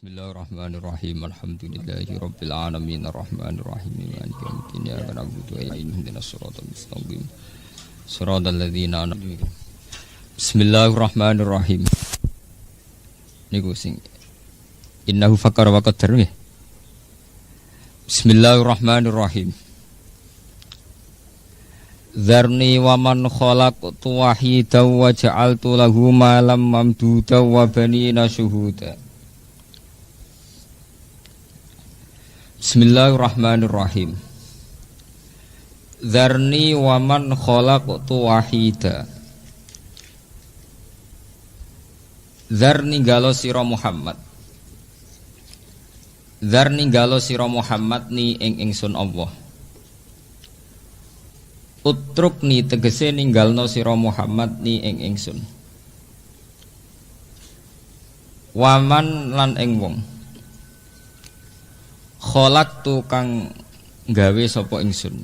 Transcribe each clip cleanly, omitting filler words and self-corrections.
Bismillahirrahmanirrahim. Alhamdulillahirabbil alamin arrahmanirrahim maliki yaumiddin iyyaka na'budu wa iyyaka nasta'in ihdinas siratal mustaqim siratal ladzina an'amta 'alaihim. Bismillahirrahmanirrahim. Niku sing innahu fakkara wa qaddar nggih. Bismillahirrahmanirrahim. Dzarni wa man khalaqtu wahidan wa ja'altu lahu malam mamduda wa banina syuhuda. Bismillahirrahmanirrahim. Dzarni wa man khalaqtu wahida. Dzarni galo sira Muhammad. Dzarni galo sira Muhammad ni ing ingsun Allah. Utrukni tegese ninggalno sira Muhammad ni ing ingsun. Waman lan ing wong khalaqtu kang gawe sapa ingsun.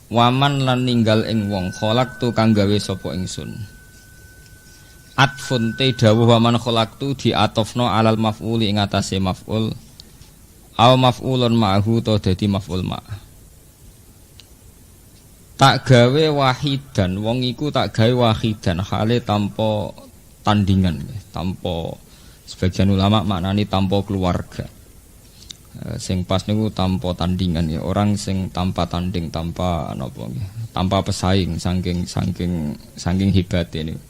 Waman lan ninggal ing wong khalaqtu kang gawe sapa ingsun. Atfun te dawuh waman khalaqtu diatofno alal maf'uli ing atase maf'ul. Aw maf'ulun ma'hu to dadi maf'ul ma'. Tak gawe wahidan wong iku tak gawe wahidan hale tanpa tandingan, tanpa sebagian ulama maknani tanpa keluarga. Sing pas niku tanpa tandingan ya, orang sing tanpa tanding, tanpa napa nggih, tanpa pesaing saking hebate niku.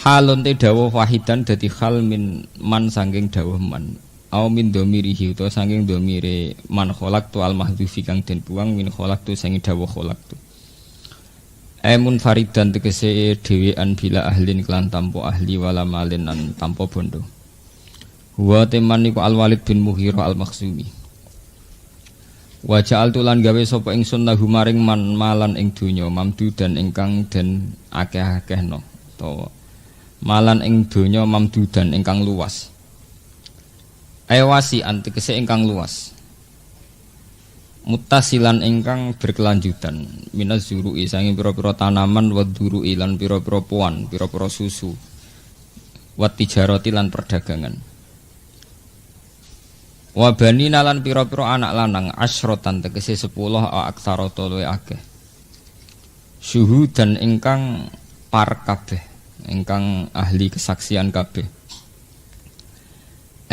Halun te dawuh wahidan dadi hal min man saking dawuh man. Au min dhamirihi to saking dhamire man khalaqtu al mahdhufi kang den buang min khalaqtu saking dawuh khalaqtu. Aimun faridan tegese dhewean bila ahlin kelan tanpa ahli wala malin lan tanpa bondo. Wa teman niku Al-Walid bin Mughirah Al-Makhzumi. Wa ja'altu lan gawe sapa ingsun lahu maring man malan ing donya mamdudan ingkang den akeh-akehno utawa malan ing donya mamdudan ingkang luas. Ayawasi antekese ingkang luas. Muttasilan ingkang berkelanjutan minaz zuru'i sange pira-pira tanaman wa duru'i lan pira-pira puan, pira-pira susu. Wa tijarati lan perdagangan. Wa banina lan pira-pira anak lanang asrotan tegese 10 aksara luwih akeh. Syuhudan ingkang par kabeh, ingkang ahli kesaksian kabeh.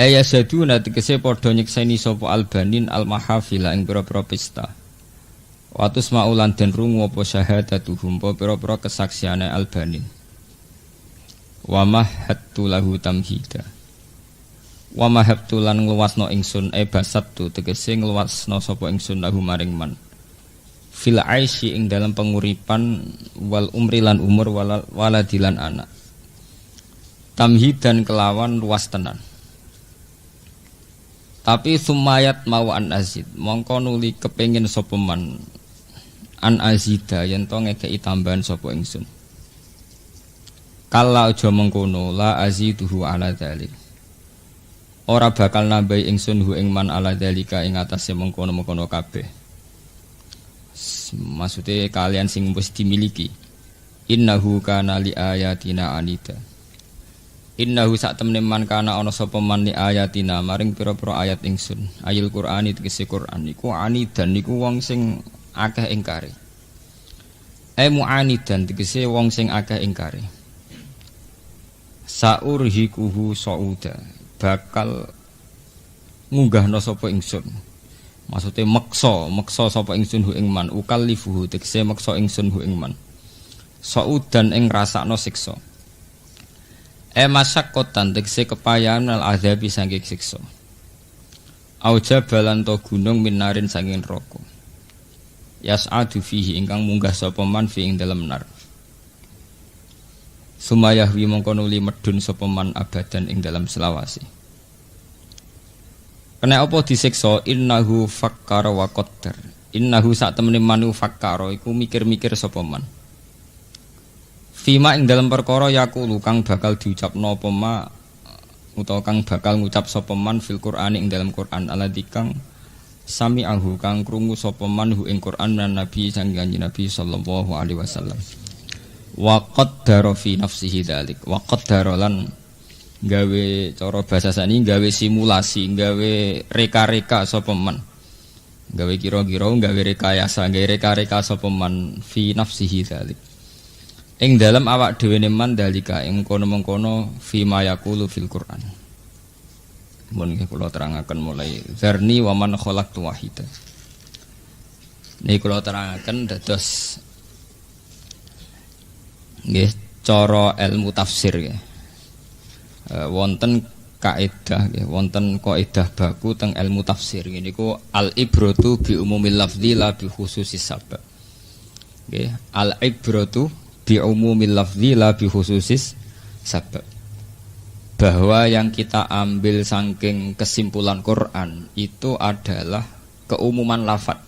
Aya saduna tegese padha nyekseni sapa albanin almahafila ing pira-pira pesta. Watus maulan den rungu apa syahadatuhum apa pira-pira kesaksiane albanin. Wa mahattu lahu tamhida. Wa mahabtu lan ngluwasno ingsun basattu tegese ngluwasno sapa ingsun lahu maring man fil aisy ing dalam penguripan wal umri lan umur waladilan anak tamhidan kelawan luas tenan. Tapi sumayat mau an azid mongko nuli kepengin sapa man an azida yen to ngekeki tambahan sapa ingsun. Kala aja mengkono la aziduhu ala dzalik. Ora bakal nambahi ingsun hu ing man ala dzalika ing atase mengkono-mengkono kabeh. Maksude kalian sing wis dimiliki. Innahu kana li ayatina anida. Innahu sak temene man kana ana sapa man li ayatina maring pira-pira ayat ingsun. Ayil Qur'ani tegese Qur'an iku anidan niku wong sing akeh ingkare. Mu'anidan tegese wong sing akeh ingkare. Saurhikuhu sauda. Bakal ngunggahno sapa ingsun. Maksude meksa sapa ingsun hu ing man ukallifuhu tegese meksa ingsun hu ing man. Saudan ing rasakno siksa. Masyaqqatan tegese kepayahan al azabi saking siksa. Auja balan to gunung minarin saking neraka. Yas'adu fihi ingkang munggah sapa man fi ing dalem nar. Sumayahwi mongko nuli medun sapa man abadan ing dalam selawase. Kena apa disiksa innahu fakkara wa qaddar. Innahu sak temene manu fakkara iku mikir-mikir sapa man. Fima ing dalam perkara yaqulu kang bakal diucapno apa ma utawa kang bakal ngucap sapa man fil Qur'ani ing dalam Qur'an alladzi kang sami'ahu kang krungu sapa man hu ing Qur'an lan Nabi sang Kanjeng Nabi sallallahu alaihi wasallam. Wa qaddara fi nafsihi dzalik wa qaddara lan gawe cara bahasa sani gawe simulasi, gawe reka-reka sapa man. Gawe kira-kira gawe rekayasa, gawe reka-reka sapa man fi nafsihi dzalik. Ing dalam awak dhewe ne man dalika ing kono-mengkono fi ma yaqulu fil Qur'an. Mun kula terangaken mulai zarni wa man khalaqtu wahida. Niki kula terangaken dados nggih cara ilmu tafsir nggih. Wonten kaidah nggih, wonten kaidah baku teng ilmu tafsir nggih niku al ibratu bi umumil lafzi la bi khususis sabab. Nggih, al ibratu bi umumil lafzi la bi khususis sabab. Bahwa yang kita ambil saking kesimpulan Quran itu adalah keumuman lafaz,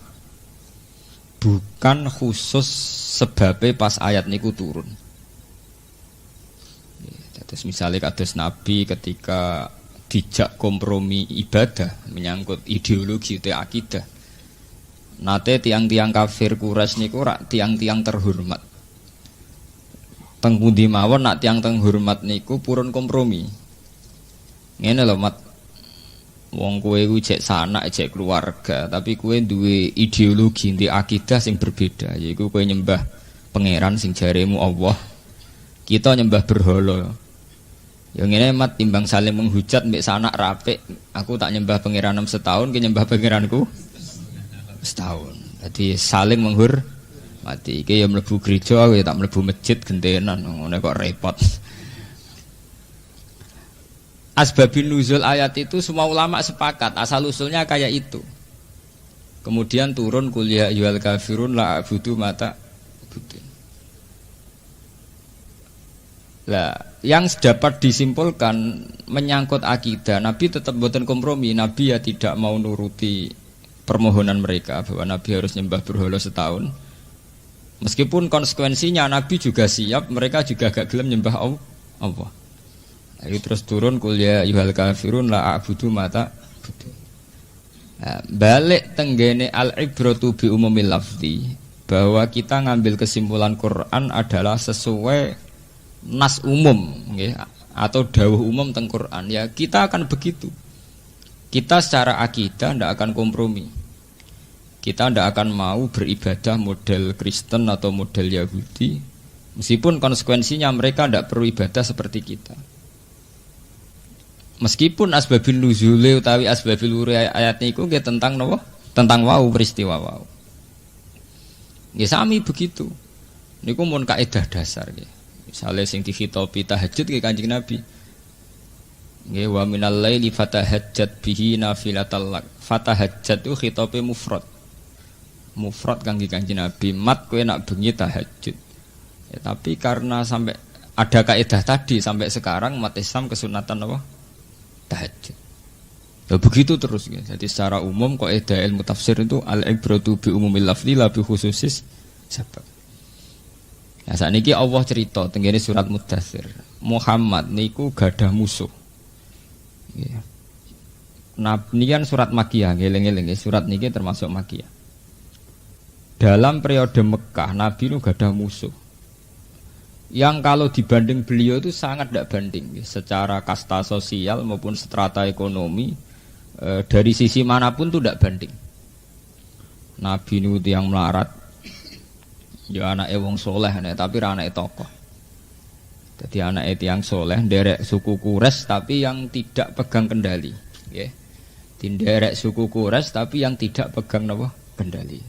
bukan khusus sebabnya pas ayat niku turun. Terus misalnya kados Nabi ketika dijak kompromi ibadah menyangkut ideologi atau akidah, nate tiang-tiang kafir Quraisy niku rak tiang-tiang terhormat. Teng pundi mawon nak tiang terhormat niku purun kompromi. Ngene lho Mat. Wong kowe ku jek sanak jek keluarga, tapi kowe duwe ideologi di akidah sing berbeda, yaiku kowe nyembah pangeran sing jaremu Allah. Kita nyembah berhala. Ya ngene Mat, timbang saling menghujat mbek sanak rapik, aku tak nyembah pangeran 6 setahun, ki nyembah pangeranku setahun. Jadi saling menghormati. Iki ya mlebu gereja, ya tak mlebu masjid gentenan, ngene kok repot. Asbabun nuzul ayat itu semua ulama sepakat asal usulnya kayak itu. Kemudian turun qul ya ayyuhal kafirun la a'budu mata budin. Lah, yang dapat disimpulkan menyangkut akidah, Nabi tetap mboten kompromi. Nabi ya tidak mau nuruti permohonan mereka bahwa Nabi harus nyembah berhala setahun. Meskipun konsekuensinya Nabi juga siap, mereka juga gak gelem nyembah Allah. Lalu terus turun qul ya ayyuhal kafirun la a'budu mata budin. Nah, balik tenggene al-ibratu bi umumil lafzi, bahwa kita ngambil kesimpulan Quran adalah sesuai nas umum nggih, atau dawuh umum teng Quran. Ya kita akan begitu. Kita secara akidah ndak akan kompromi. Kita ndak akan mau beribadah model Kristen atau model Yahudi, meskipun konsekuensinya mereka ndak perlu ibadah seperti kita. Meskipun asbabun nuzule utawi asbabul wurud ayat niku nggih tentang napa? Tentang wau peristiwa wau. Nggih sami begitu. Niku mun kaidah dasar nggih. Misale sing dikhitobi tahajud ke Kanjeng Nabi. Nggih wa minal laili fatahajjat bihi nafilatal lak. Fatahajjat itu khitobe mufrad. Mufrad kangge Kanjeng Nabi, mat kowe nak bengi tahajud. Ya, tapi karena sampai ada kaidah tadi sampai sekarang umat Islam kesunatan apa? Tahajud. Ya begitu terus ya. Jadi secara umum kaidah ilmu tafsir itu al-ibratu bi umumil lafzi la bi khususis sabab. Ya sakniki Allah cerita tenggene surat Muddatsir. Muhammad niku gadah musuh. Ya. Nabi kan surat Makkiyah, ngeling-eling surat niki termasuk Makkiyah. Dalam periode Mekah Nabi niku gadah musuh. Yang kalau dibanding beliau itu sangat tidak banding secara kasta sosial maupun strata ekonomi, dari sisi manapun itu tidak banding. Nabi itu yang melarat, ya anak wong soleh tapi anak tokoh. Jadi anak yang soleh derek suku Quraisy tapi yang tidak pegang kendali, ya. Derek suku Quraisy tapi yang tidak pegang kendali.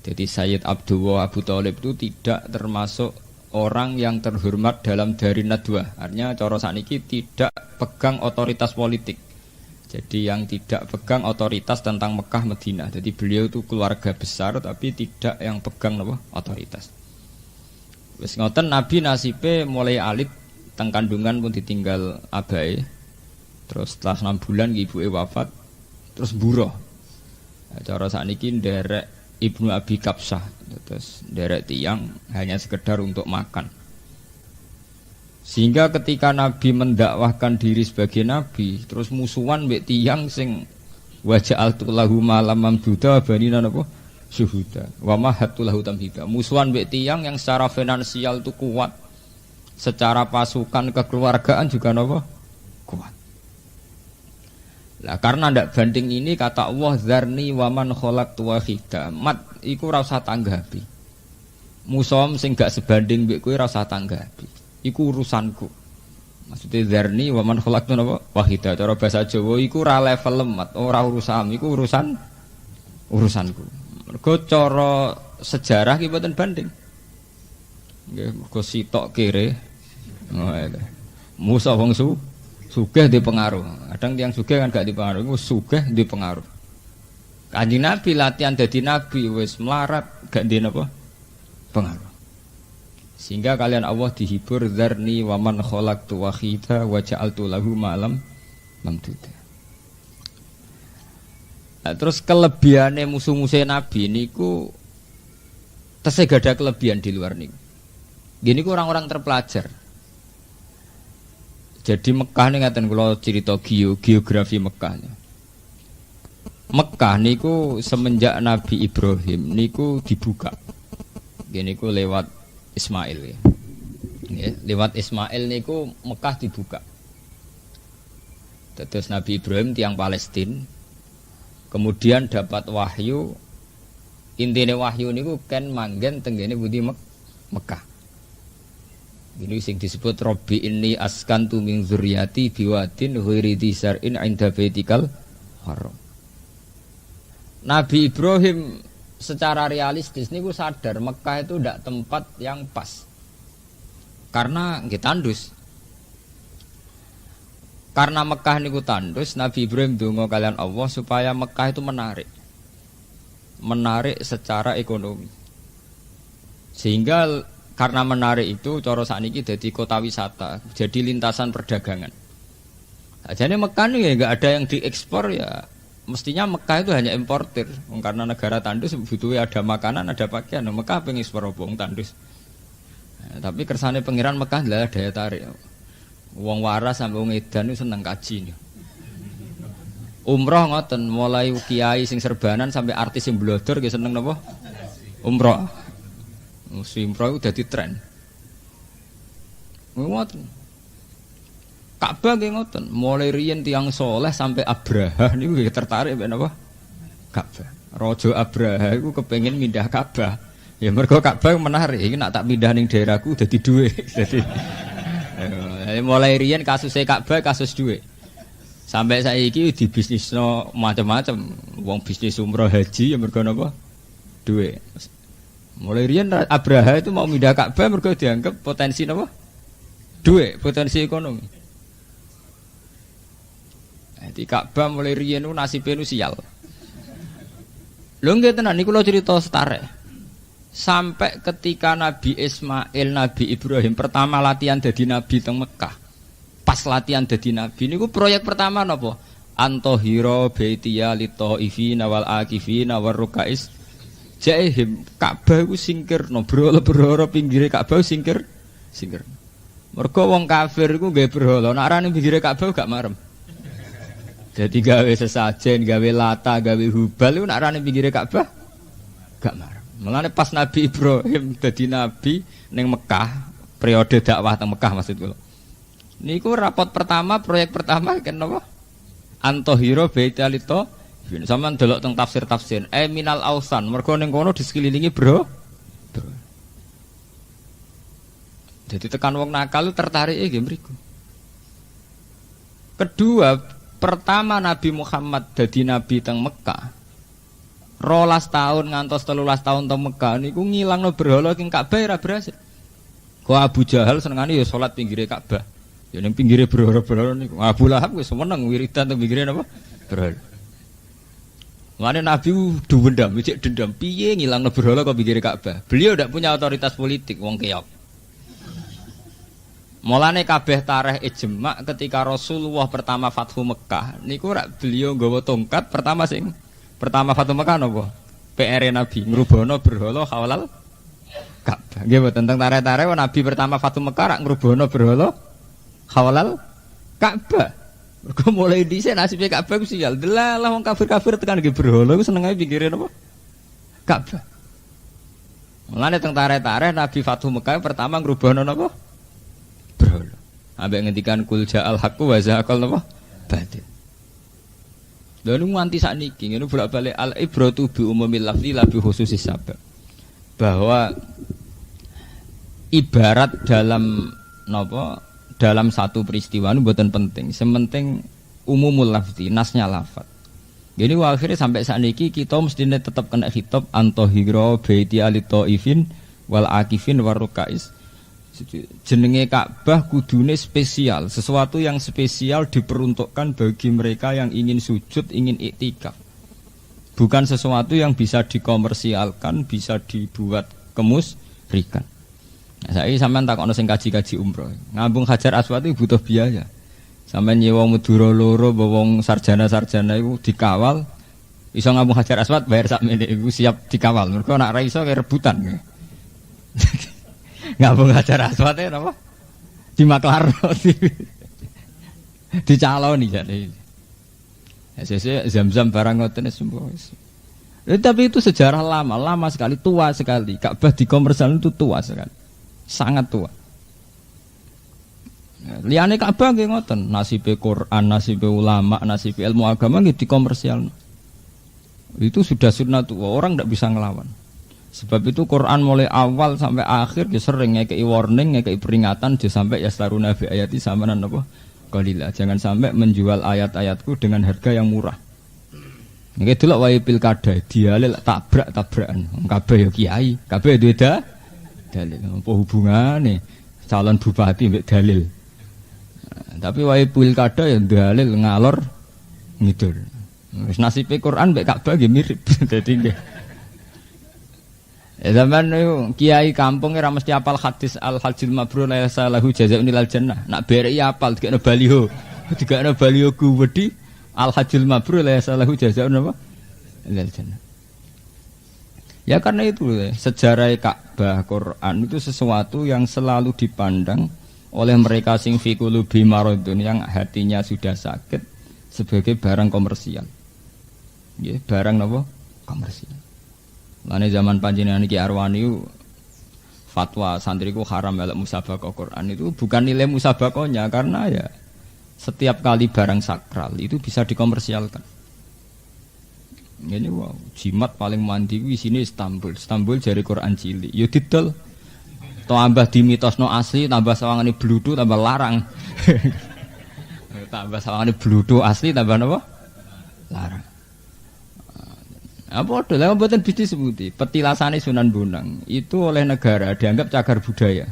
Jadi Sayyid Abdullah Abu Thalib itu tidak termasuk orang yang terhormat dalam dari Nadwa. Artinya cara sakniki tidak pegang otoritas politik. Jadi yang tidak pegang otoritas tentang Mekah Madinah. Jadi beliau itu keluarga besar tapi tidak yang pegang otoritas. Wis ngoten Nabi nasibe mulai alit teng kandungan pun ditinggal abahe. Terus setelah 6 bulan ibuke wafat, terus buruh. Nah, cara sakniki nderek Ibnu Abi Kapsah, terus derek tiang hanya sekedar untuk makan. Sehingga ketika Nabi mendakwahkan diri sebagai Nabi, terus musuhan mbek tiang sing waja'altu lahu malam mamduda banina napa syuhuda wa mahattu lahu tamhida. Musuhan mbek tiang yang secara finansial itu kuat, secara pasukan kekeluargaan juga napa kuat. Lah karena ndak banding ini kata Allah zarni waman khalaqtu wahida. Mat iku ora usah tanggapi. Musom sing gak sebanding mbek kowe ora usah tanggapi. Iku urusanku. Maksudnya zarni waman khalaqtu napa? Wahida. Cara bahasa Jawa iku ora level mat, ora urusan, iku urusanku. Mergo cara sejarah ki mboten banding. Nggih, mergo sitok kere. Oh, itu. Musa wong sugih di pengaruh. Kadang tiyang sugih kan gak dipengaruh, iku sugih di pengaruh. Kanjeng Nabi latihan dadi nabi wis melarat gak di napa? Pengaruh. Sehingga kalian Allah dihibur dzarni wa man khalaqtu wahida wa ja'altu lahu malam mamduda. Nah, terus kelebihane musuh-musuh Nabi niku tesih gadah kelebihan di luar niku. Gini ku orang-orang terpelajar. Jadi Mekah nih ngaten kula cerita geografi Mekah. Mekah niku semenjak Nabi Ibrahim niku dibuka. Gini ku lewat Ismail ya. Lewat Ismail niku Mekah dibuka. Terus Nabi Ibrahim tiang Palestina. Kemudian dapat wahyu. Intine wahyu niku kan manggen tenggene budi Mekah. Ini sing disebut Robbi inni askantu min dzurriyyati biwadin ghairi dzar'in 'inda baitikal haram. Nabi Ibrahim secara realistis niku sadar Mekah itu tidak tempat yang pas. Karena nggih tandus. Karena Mekah niku tandus, Nabi Ibrahim donga kalian Allah supaya Mekah itu menarik. Menarik secara ekonomi. Sehingga karena menarik itu cara sakniki dadi kota wisata, jadi lintasan perdagangan. Nah, jadi Mekah ini ya enggak ada yang diekspor ya. Mestinya Mekah itu hanya importir. Karena negara tandus butuhnya ada makanan, ada pakaian. Mekah pengen ekspor obong tandus. Nah, tapi kersane pangeran Mekah adalah daya tarik. Wong waras sampai wong edan itu seneng kaji nih. Umroh ngoten, mulai kiai sing serbanan sampai artis sing blodor ge seneng napa? Umroh. Musim pro itu jadi tren. Ngoten. Ka'bah nggih ngoten, mulai riyen tiyang soleh sampai Abraha niku tertarik mbek napa? Ka'bah. Raja Abraha iku kepengin mindah Ka'bah. Ya mergo Ka'bah menarik, iki nak tak pindah ning daerahku dadi dhuwit. Dadi mulai riyen kasusé Ka'bah kasus dhuwit. Sampai saiki di bisnisno macam-macam. Wong bisnis umroh haji ya mergo napa? Dhuwit. Mulai riyen Abraha itu mau pindah Ka'bah mergo dianggap potensi napa? Duit, potensi ekonomi. Di Ka'bah mulai riyen ku nasibe nu sial. Lho nggih tenan niku kula cerita setare. Sampai ketika Nabi Ismail, Nabi Ibrahim pertama latihan dadi nabi teng Mekah. Pas latihan dadi nabi niku proyek pertama napa? Antahira baitiya litaifina wal akifina war rukais Jaihim Ka'bah ku singkirno berhala-berhala pinggire Ka'bah singkir. Mergo wong kafir iku nggih berhala, nek arane pinggire Ka'bah gak marem. Dadi gawe sesajen, gawe lata, gawe hubal iku nek arane pinggire Ka'bah gak marem. Mulane pas Nabi Ibrahim dadi nabi ning Mekah, periode dakwah teng Mekah maksud kula. Niku rapot pertama, proyek pertama kan napa? Antahira baitalito. Sampeyan delok teng tafsir-tafsir, minal ausan, mergo ning kono disekelilingi bro. Jadi tekan wong nakal tertarik nggih mriku. Kedua, pertama Nabi Muhammad dadi nabi teng Mekah. 12 tahun ngantos 13 tahun teng Mekah niku ngilangno berhala king Ka'bah ora berhasil. Kok Abu Jahal senengane ya salat pinggire Ka'bah. Ya ning pinggire berhala-berhala niku. Abu Lahab wis seneng wiridan teng pinggire napa? Berhala. Mane Nabi dendam, cek dendam. Piye ngilangno berhala kok pinggire Ka'bah? Beliau tidak punya otoritas politik, wong keok. Mulane kabeh tarikh ijma ketika Rasulullah pertama Fathu Mekah niku rak beliau nggawa tongkat pertama Fathu Mekah napa? PR Nabi ngrubono berhala halal Ka'bah. Nggih mboten tentang tarikh-tarikh Nabi pertama Fathu Mekah rak ngrubono berhala halal Ka'bah. Mergo mulai dhisik nasibe Ka'bah ku sial. Delalah wong kafir-kafir tekan nggih berhala ku seneng ae pinggire napa? Ka'bah. Mulane teng tarikh-tarikh Nabi Fathu Mekah pertama ngrubono napa? Berhala. Ambek ngendikan kul ja'al haqqu wa zahaqal napa? Batil. Lha nu nganti sakniki ngene bolak-balik al ibratu bi umumil lafzi la bi khususis sabab. Bahwa ibarat dalam napa? Dalam satu peristiwa itu mboten penting. Sementing umumul lafzi, nasnya lafaz. Jadi akhirnya sampai saat ini kita mestinya tetap kena khitab antohiro baiti alitoifin wal akifin warukais. Jenenge Ka'bah kudune spesial, sesuatu yang spesial diperuntukkan bagi mereka yang ingin sujud, ingin iktikaf. Bukan sesuatu yang bisa dikomersialkan, bisa dibuat kemusrikan. Nah, saya sampean takokno sing kaji-kaji umroh. Ngambung Hajar Aswad itu butuh biaya. Sampai nyewa Madura loro wong sarjana-sarjana iku dikawal iso ngambung Hajar Aswad bayar sakmene iku siap dikawal. Mergo nek ra iso kaya rebutan. Ngambung Hajar Aswad e napa? Dimaklarno dicaloni jane. Sese Zam-Zam barang ngoten semua. Tapi itu sejarah lama sekali, tua sekali. Ka'bah di komersial itu tua sekali. Sangat tua. Liyane Ka'bah nggih ngoten, nasibe Quran, nasibe ulama, nasibe ilmu agama nggih dikomersial. Itu sudah sunnatullah, orang tidak bisa ngelawan. Sebab itu Quran mulai awal sampai akhir dia sering ngekei warning, ngekei peringatan dia sampai yastaruna bi ayati samanan apa? Qalila. Jangan sampai menjual ayat-ayatku dengan harga yang murah. Nggih delok wae pilkada dialil tabrak-tabrakan. Kabeh ya kiai, kabeh duwe dalil. Apa hubungane calon bupati mbek dalil? Tapi wae pilkada ya dalil ngalor ngidul. Wis nasibe Quran mbek Ka'bah nggih mirip. Dadi nggih. Zaman kiai kampung ora mesti apal hadis al hajjul mabrur la salahu jazaa'un ilal jannah. Nak bereki apal dikene baliho. Dikene baliho kuwedi al hajjul mabrur la salahu jazaa'un apa? Ilal jannah. Ya karena itu sejarah Ka'bah Quran itu sesuatu yang selalu dipandang oleh mereka sing fi qulubi maradun yang hatinya sudah sakit sebagai barang komersial. Nggih, barang napa? Komersial. Lane zaman panjenengan Ki Arwani fatwa santriku haram melok musabaqah Quran itu bukan nilai musabaqahnya karena ya setiap kali barang sakral itu bisa dikomersialkan. Ini wow, jimat paling mandi di sini Istanbul jari Quran cilik. Yo didol. Tambah dimitosno asli, tambah sawangane bludhu, tambah larang. Tambah sawangane bludhu asli, tambah napa? Larang. Apa adalah mboten bisa disebuti. Petilasane Sunan Bonang itu oleh negara dianggap cagar budaya.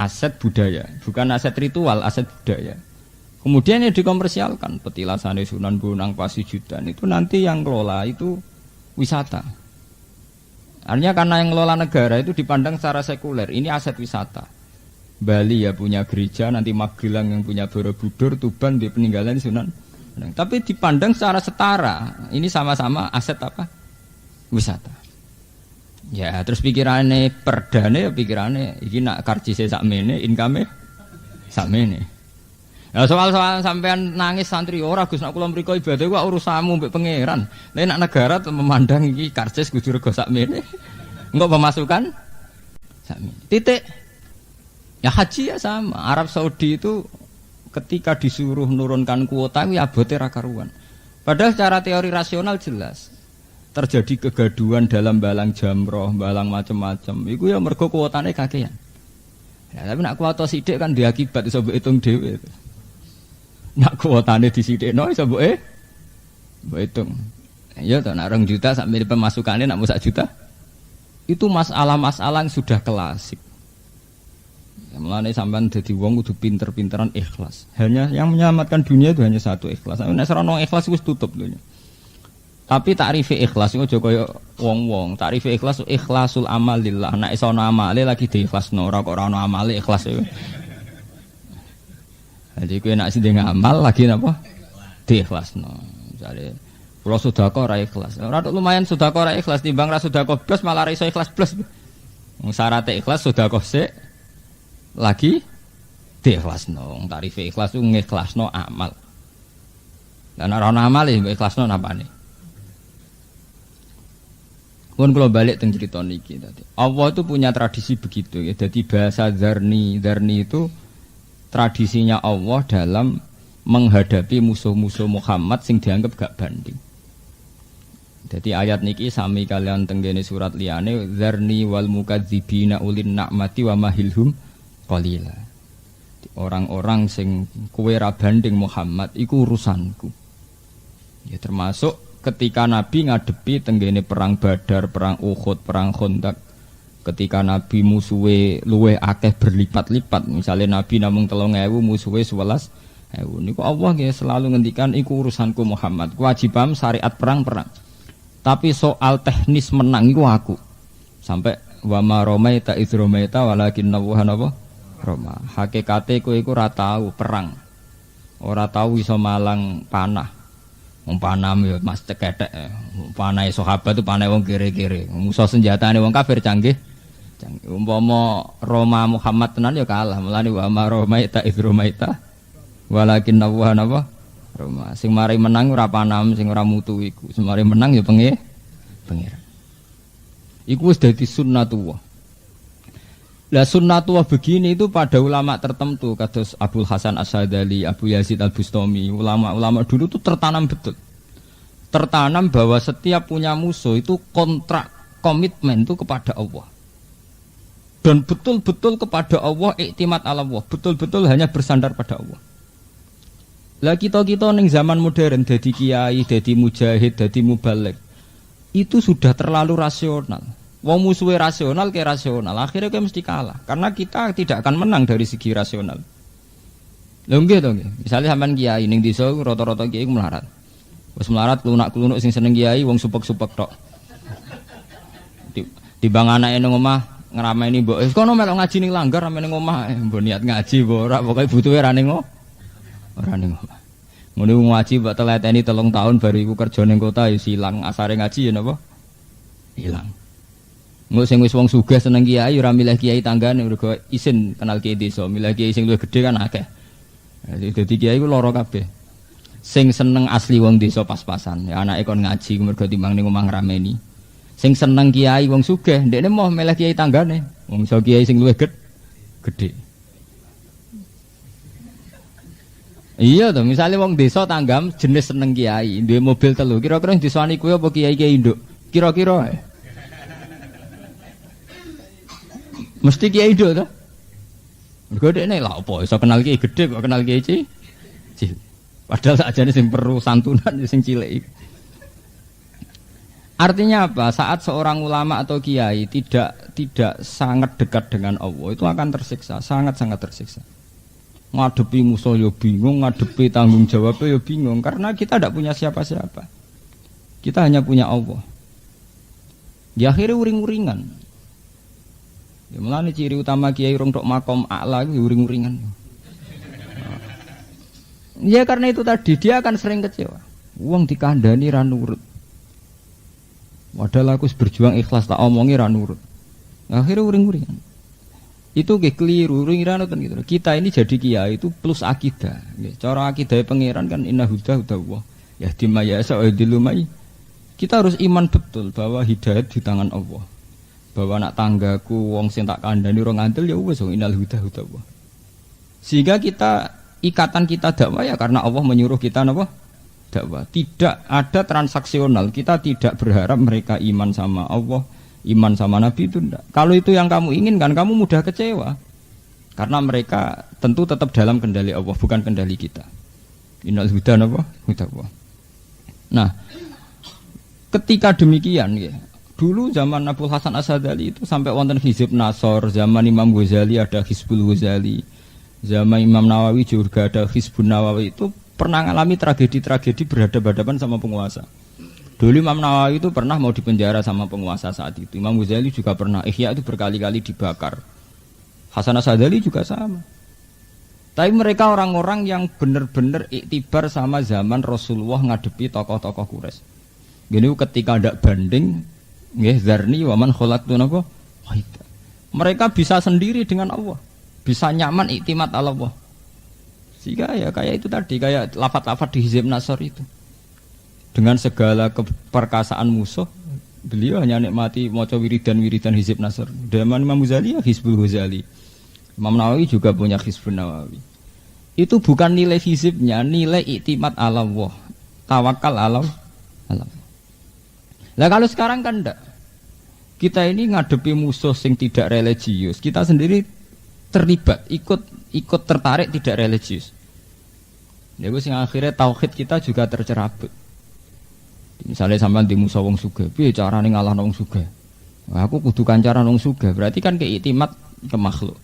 Aset budaya, bukan aset ritual, aset budaya. Kemudian yang dikomersialkan petilasane Sunan Bonang Pasjudan itu nanti yang kelola itu wisata. Artinya karena yang kelola negara itu dipandang secara sekuler, ini aset wisata. Bali ya punya gereja, nanti Magelang yang punya Borobudur, Tuban di peninggalan Sunan. Tapi dipandang secara setara, ini sama-sama aset apa? Wisata. Ya terus pikirannya perdane, pikirannya ini nak karcise sakmene, income sakmene. Nah, soal-soal sampean nangis santri ora Gus nak kula mriko ibadah kok urusanmu mbek pangeran. Nek nak negara memandang iki karcis kudu rego sakmene. Engko pemasukan sakmene. Titik. Ya haji ya sama. Arab Saudi itu ketika disuruh menurunkan kuota itu abote ra karuan. Padahal secara teori rasional jelas terjadi kegaduhan dalam balang jamroh, balang macam-macam. Iku ya mergo kuotane kakean. Ya, tapi nak kuota sithik kan diakibat iso mbok hitung dhewe. Nak kuotane disidikno iso mbok hitung. Ya to nak 2 juta sak mirip pemasukane nak 1 juta. Itu masalah-masalah yang sudah klasik. Ya, mulane sampean dadi wong kudu pinter-pinteran ikhlas. Hanya yang menyelamatkan dunia itu hanya satu ikhlas. Nek ora ikhlas wis tutup dunia. Tapi takrife ikhlas iku aja kaya wong-wong. Takrife ikhlas ikhlasul amal lillah. Nek iso ana amale lagi diikhlasno, ora kok ora ana amale ikhlas iku. Jadi kowe nek sing ngamal lagi napa? Diikhlasno. Misale kula sedekah ora ikhlas. Ora lumayan sedekah ora ikhlas timbang ra sedekah blas malah ra iso ikhlas blas. Wong syarat ikhlas sedekah sik lagi diikhlasno. Takrife ikhlas ku ngikhlasno amal. Lan ora ana amale ikhlasno napane? Pun kalau balik teng cerita niki tadi. Allah itu punya tradisi begitu ya. Jadi bahasa Zarni itu tradisinya Allah dalam menghadapi musuh-musuh Muhammad sing dianggap gak banding. Jadi ayat niki sami kalian tenggene surat liyane zarni wal mukadzibina ulin na'mati wa mahilhum qalila. Orang-orang sing kowe ra banding Muhammad iku urusanku. Ya termasuk ketika Nabi ngadepi tenggene perang Badar, perang Uhud, perang Khandaq. Ketika Nabi musuhe luweh akeh berlipat-lipat, misalnya Nabi namung 3.000 musuhe 11.000. Niku Allah nggih selalu ngendikan iku urusanku Muhammad. Kewajiban syariat perang-perang. Tapi soal teknis menang iku aku. Sampai wa ma ramaita idz ramaita walakinna Allaha rama. Hakikate kowe iku ora tau perang. Ora tau iso malang panah. Wong panah yo Mas ceketek. Panahe sahabat itu panah wong kere-kere. Musuh senjatane wong kafir canggih. Umpama Roma Muhammad tenan ya kalah. Mulane wa ma ramaita idz ramaita walakin Allaha Roma. Sing mari menang ora panam, sing ora mutu iku. Sing mari menang ya pengiran. Iku wis dadi sunnatullah. Lah sunnatullah begini itu pada ulama tertentu kados Abdul Hasan As-Sadali, Abu Yazid Al-Bustami, ulama-ulama dulu itu tertanam betul. Tertanam bahwa setiap punya musuh itu kontrak komitmen itu kepada Allah. Dan betul-betul kepada Allah, iktimat ala Allah, betul-betul hanya bersandar pada Allah. Lah kita ning zaman modern dadi kiai, dadi mujahid, dadi mubaligh. Itu sudah terlalu rasional. Wong musuhe rasional ke rasional, akhirnya kita mesti kalah karena kita tidak akan menang dari segi rasional. Lho nggih to nggih. Misale sampean kiai ning desa rata-rata kiai melarat. Wis melarat klunak-klunuk sing seneng kiai wong supek-supek tok. Timbang anake nang omah ngrameni mbok wis kono melok ngaji ning langgar sampe ning omah mbok niat ngaji mbok ora pokoke butuhe ra ning ora ning omah. Ngono ngaji mbok teleteni 3 tahun baru iku kerja ning kota ya silang asare ngaji ya napa? Hilang. Engko sing wis wong sugih seneng kiai ora milih kiai tanggane mergo isin kenal kiai desa, milih kiai sing luwih gedhe kan akeh. Dadi kiai ku lara kabeh. Sing seneng asli wong desa pas-pasan, ya anake kon ngaji mergo timbang ning omah ngrameni. Sing seneng kiai wong sugih, ndekne mau milih kiai tanggane, wong iso kiai sing luwih gedhe. Iya to, misale wong desa tanggam jenis seneng kiai, duwe mobil 3, kira-kira sing diswani kuwi apa kiai-kiai nduk? Kira-kira mesti kiai nduk to. Mergo dekne lha apa iso kenal kiai gedhe kok kenal kiai cilik. Padahal sakjane sing perlu santunan sing cilik. Artinya apa? Saat seorang ulama atau kiai tidak sangat dekat dengan Allah, itu akan tersiksa, sangat-sangat tersiksa. Ngadepi musuh ya bingung, ngadepi tanggung jawabnya ya bingung, karena kita tidak punya siapa-siapa. Kita hanya punya Allah. Di akhirnya uring-uringan. Ya mulane ciri utama kiai rong tok makom a'la itu uring-uringan. Ya karena itu tadi dia akan sering kecewa. Wong dikandani ra nurut. Padahal aku berjuang ikhlas tak omongi ra nurut. Akhirnya uring-uringan. Itu ke keliru, uring-uringan gitu. Kita ini jadi kiai itu plus akidah. Cara akidah pangeran kan inna huda Allah. Ya dimaya sa dilumai. Kita harus iman betul bahwa hidayat di tangan Allah. Bahwa anak tanggaku wong sing tak kandhani ora ngandel ya wis innal huda Allah. Sehingga kita ikatan kita dakwah ya karena Allah menyuruh kita napa? Dakwah. Tidak ada transaksional. Kita tidak berharap mereka iman sama Allah, iman sama Nabi itu enggak. Kalau itu yang kamu inginkan, kamu mudah kecewa. Karena mereka tentu tetap dalam kendali Allah, bukan kendali kita. Innal huda napa? Huda Allah. Nah, ketika demikian ya, dulu zaman Abdul Hasan As-Sadali itu sampai wonten Hizib Nasor, zaman Imam Ghazali ada Hizbul Ghazali, zaman Imam Nawawi juga ada Hizbun Nawawi, itu pernah mengalami tragedi-tragedi berhadapan-hadapan sama penguasa. Dulu Imam Nawawi itu pernah mau dipenjara sama penguasa saat itu. Imam Ghazali juga pernah, Ihya itu berkali-kali dibakar. Hasan As-Sadali juga sama. Tapi mereka orang-orang yang benar-benar iktibar sama zaman Rasulullah ngadepi tokoh-tokoh Quraisy. Gini ketika ada banding, nggih zarni wa man khalaqtu napa? Mereka bisa sendiri dengan Allah. Bisa nyaman iktimat Allah. Sehingga ya kayak itu tadi, kayak lafaz-lafaz di Hizib Nasr itu. Dengan segala keperkasaan musuh, beliau hanya nikmati maca wiridan-wiridan Hizib Nasr. Zaman Imam Ghazali ya Hizbul Ghazali. Imam Nawawi juga punya Hizbun Nawawi. Itu bukan nilai hizibnya, nilai iktimat ala Allah, tawakal ala Allah. Lah kalau sekarang kan enggak. Kita ini ngadepi musuh sing tidak religius, kita sendiri terlibat, ikut tertarik tidak religius. Ya sing akhirnya tauhid kita juga tercerabut. Misalnya sampean di musuh wong sugih, piye carane ngalahno wong sugih? Nah, aku kudu kancaran wong sugih, berarti kan keiktimat ke makhluk.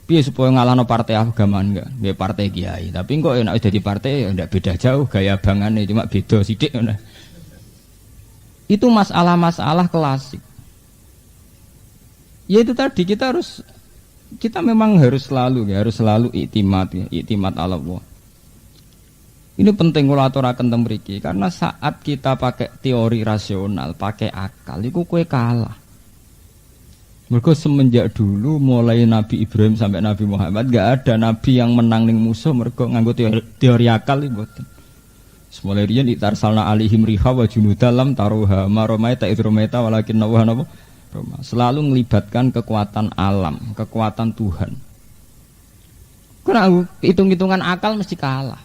Piye supaya ngalahno partai agama enggak? Ya partai kiai, tapi kok nek dadi partai ya ndak beda jauh gaya bangane, cuma beda sithik ngono. Itu masalah-masalah klasik. Ya itu tadi kita memang harus selalu iktimat Allah. Ini penting kalau aturaken teng mriki karena saat kita pakai teori rasional, pakai akal, iku kowe kalah. Mergo semenjak dulu mulai Nabi Ibrahim sampai Nabi Muhammad gak ada nabi yang menang ning musuh mergo nganggo teori akal iki mboten. Semulai riyen itarsalna alihim riha wa junudalam taruha maromaita idromaita walakin napa selalu melibatkan kekuatan alam, kekuatan Tuhan. Karena hitung-hitungan akal mesti kalah.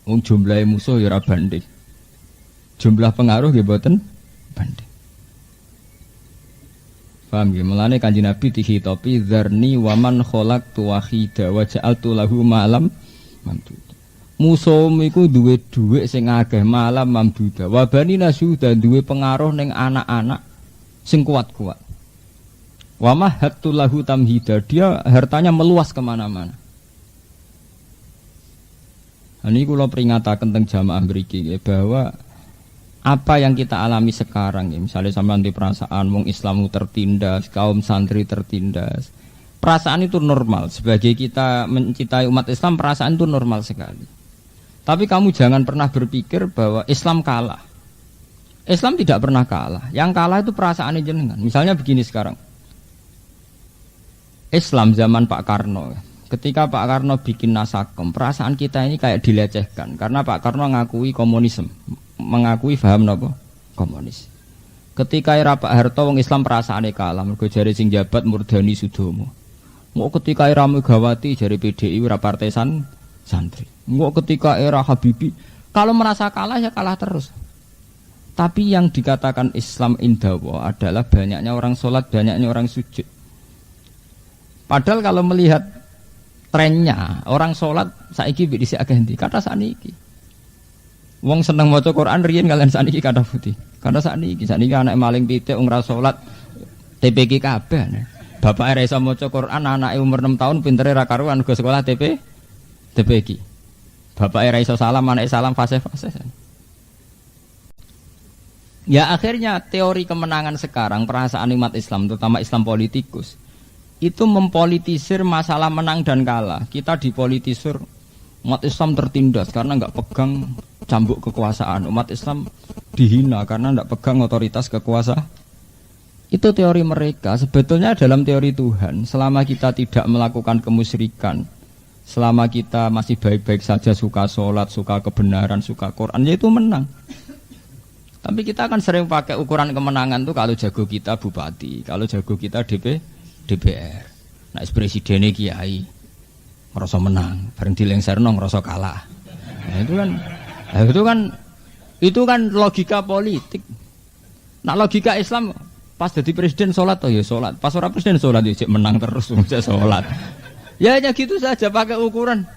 Wong jumlah musuh ya ora banding. Jumlah pengaruh nggih mboten banding. Paham nggih? Mulane Kanjeng Nabi dihitopi dzarni waman khalaqtu wahida wa ja'altu lahu malam mamduda. Musuhmu iku duwe dhuwit sing akeh malam mamduda. Wa bani nasuda duwe pengaruh ning anak-anak sing kuat-kuat. Wa mahattu lahu tamhida, dia hartanya meluas kemana-mana. Ini kula peringataken teng jamaah mriki bahwa apa yang kita alami sekarang ya, misalnya sampean di perasaan wong Islam tertindas, kaum santri tertindas. Perasaan itu normal, sebagai kita mencintai umat Islam perasaan itu normal sekali. Tapi kamu jangan pernah berpikir bahwa Islam kalah. Islam tidak pernah kalah. Yang kalah itu perasaan jenengan. Misalnya begini sekarang. Islam zaman Pak Karno. Ketika Pak Karno bikin Nasakom, perasaan kita ini kayak dilecehkan. Karena Pak Karno ngakui komunisme. Mengakui paham apa? Komunis. Ketika era Pak Harto, wong Islam perasaannya kalah. Mergo jari sing jabat Murdani Sudomo. Mau ketika era Megawati, jari PDI, ora partai santri. Mau ketika era Habibie, kalau merasa kalah ya kalah terus. Tapi yang dikatakan Islam indawa adalah banyaknya orang sholat, banyaknya orang sujud. Padahal kalau melihat trennya, orang sholat saiki bisa ganti. Kata saniki. Wong seneng maca Quran riyen kalian saniki kata putih. Karena saniki anak maling pitik wong ra sholat TPQ kabeh. Bapak iso maca Quran, anake umur 6 tahun pintere ra karuan go sekolah TPQ. Bapak iso salam, anake salam fase-fase. Ya akhirnya teori kemenangan sekarang perasaan umat Islam terutama Islam politikus itu mempolitisir masalah menang dan kalah. Kita dipolitisir umat Islam tertindas karena enggak pegang cambuk kekuasaan. Umat Islam dihina karena enggak pegang otoritas kekuasaan. Itu teori mereka. Sebetulnya dalam teori Tuhan selama kita tidak melakukan kemusyrikan, selama kita masih baik-baik saja suka sholat, suka kebenaran, suka Quran, ya itu menang. Tapi kita kan sering pakai ukuran kemenangan tuh kalau jago kita bupati, kalau jago kita DPR. Nah, presidennya kiai, ngerasa menang, bareng dilengserno ngerasa kalah. Nah, itu kan logika politik. Nah, logika Islam pas jadi presiden sholat, oh ya sholat. Pas orang presiden sholat ya menang terus, bisa sholat. Ya hanya gitu saja pakai ukuran.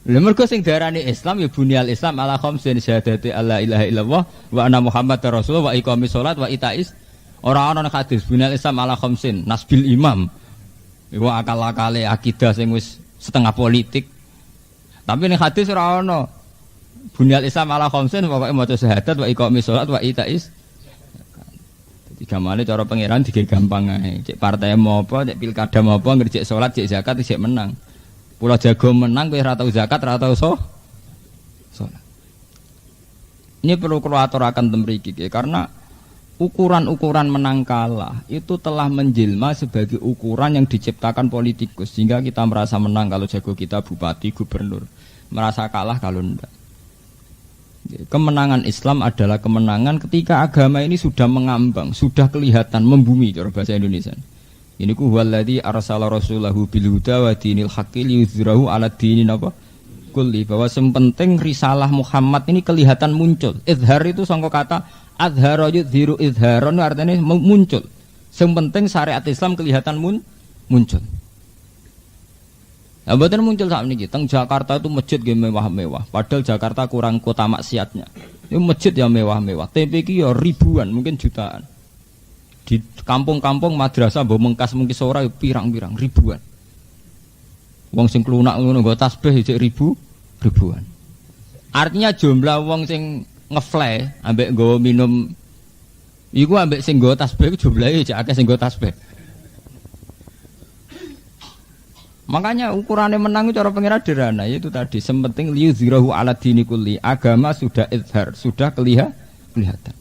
Lha mergo sing diarani Islam ya bunyal Islam ala khamsin syahadati alla ilaha illallah wa anna muhammadar rasulullah wa iqamis shalat wa itais. Ora ana hadis bunyal Islam ala khamsin nasbil imam. Iku akal-akale akidah sing wis setengah politik. Tapi ning hadis ora ana bunyal Islam ala khamsin pokoke maca syahadat wa iqamis shalat wa itais. Dadi gamane cara pangeran dige gampang ae. Cek partai mau apa, cek pilkada mau apa, ngerjek salat, cek zakat, cek menang. Pulau jago menang, kowe ora tau zakat, ora tau sholat. Ini perlu aturaken temriki karena ukuran-ukuran menang kalah itu telah menjelma sebagai ukuran yang diciptakan politikus sehingga kita merasa menang kalau jago kita bupati, gubernur, merasa kalah kalau enggak. Kemenangan Islam adalah kemenangan ketika agama ini sudah mengambang, sudah kelihatan membumi cara bahasa Indonesia. Ini ku huwallazi arsala rasulahu bil huda wa dinil haqqi liyudhhirahu 'ala dinin apa? Kulli, bahwa penting risalah Muhammad ini kelihatan muncul. Izhar itu sangka kata azhara yudhiru izharon, artinya muncul. Yang penting syariat Islam kelihatan muncul. Nah, betul muncul saat ini. Teng Jakarta itu masjid yang mewah-mewah. Padahal Jakarta kurang kota maksiatnya. Itu masjid yang mewah-mewah. TPQ ya ribuan, mungkin jutaan. Di kampung-kampung madrasah mbok mengkas mungkin sore pirang-pirang ribuan. Wong sing klunak ngono nggo tasbih jek ribuan. Artinya jumlah wong sing ngefly ambek nggo minum iku ambek sing nggo tasbih jumlahe jek akeh sing nggo tasbih. Makanya ukurannya menang cara pengira sederhana, yaitu tadi sementing liyuzhirahu 'ala dini kulli. Agama sudah izhar, sudah kelihatan.